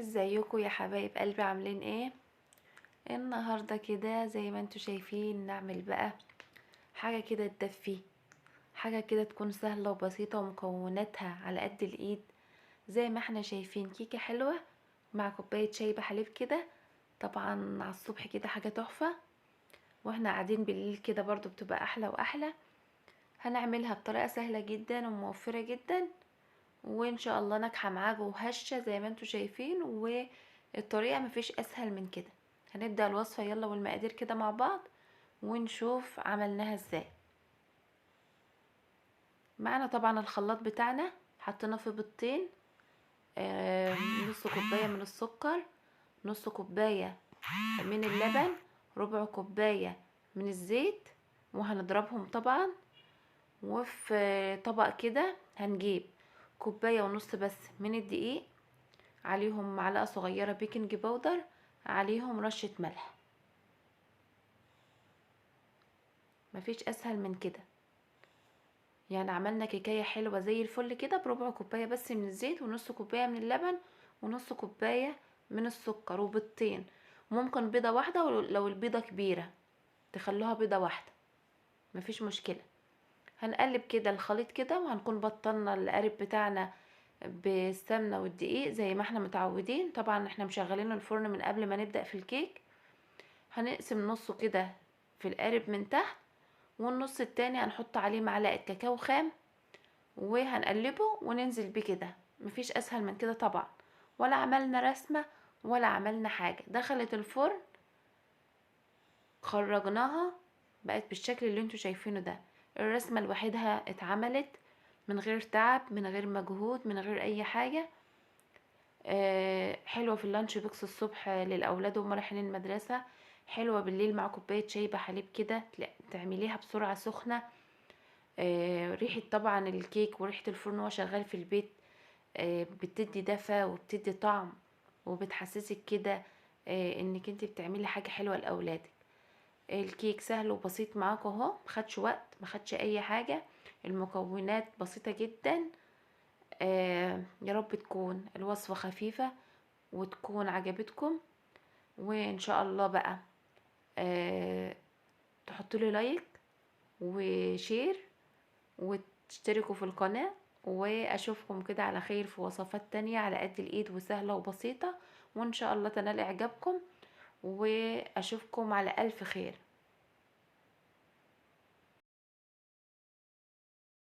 ازيكم يا حبايب قلبي؟ عاملين ايه النهارده؟ كده زي ما انتوا شايفين نعمل بقى حاجه كده تدفي، حاجه كده تكون سهله وبسيطه ومكوناتها على قد الايد. زي ما احنا شايفين كيكه حلوه مع كوبايه شاي بحليب كده، طبعا على الصبح كده حاجه تحفه، واحنا قاعدين بالليل كده برضو بتبقى احلى واحلى. هنعملها بطريقه سهله جدا وموفره جدا، وان شاء الله ناجحه معاكم وهشه زي ما انتوا شايفين، والطريقه مفيش اسهل من كده. هنبدا الوصفه يلا والمقادير كده مع بعض ونشوف عملناها ازاي. معانا طبعا الخلاط بتاعنا، حطينا فيه بيضتين، نص كوبايه من السكر، نص كوبايه من اللبن، ربع كوبايه من الزيت، وهنضربهم طبعا. وفي طبق كده هنجيب كوبايه ونص بس من الدقيق، عليهم معلقة صغيرة بيكنج باودر، عليهم رشة ملح. مفيش اسهل من كده. يعني عملنا كيكاية حلوة زي الفل كده بربع كوباية بس من الزيت، ونص كوباية من اللبن، ونص كوباية من السكر، وبيضتين. ممكن بيضة واحدة، ولو البيضة كبيرة تخلوها بيضة واحدة، مفيش مشكلة. هنقلب كده الخليط كده، وهنكون بطلنا القارب بتاعنا بالسمنة والدقيق زي ما احنا متعودين. طبعا احنا مشغلين الفرن من قبل ما نبدأ في الكيك. هنقسم نصه كده في القارب من تحت، والنص التاني هنحط عليه معلقة كاكاو خام، وهنقلبه وننزل بيه كده. مفيش اسهل من كده طبعا، ولا عملنا رسمة ولا عملنا حاجة. دخلت الفرن، خرجناها، بقت بالشكل اللي انتوا شايفينه ده. الرسمة لوحدها اتعملت من غير تعب، من غير مجهود، من غير اي حاجة. حلوة في اللانش بوكس الصبح للأولاد وهم رايحين المدرسة، حلوة بالليل مع كوباية شاي بحليب كده، تعمليها بسرعة سخنة. ريحة طبعا الكيك وريحة الفرن وهو شغال في البيت بتدي دفى وبتدي طعم، وبتحسسك كده انك انت بتعملي حاجة حلوة لأولادك. الكيك سهل وبسيط معاكم اهو، مخدش وقت، مخدش اي حاجة، المكونات بسيطة جدا. يا رب تكون الوصفة خفيفة وتكون عجبتكم، وان شاء الله بقى آه تحطوا لي لايك وشير وتشتركوا في القناة، واشوفكم كده على خير في وصفات تانية على قد الايد وسهلة وبسيطة، وان شاء الله تنال اعجابكم، واشوفكم على الف خير.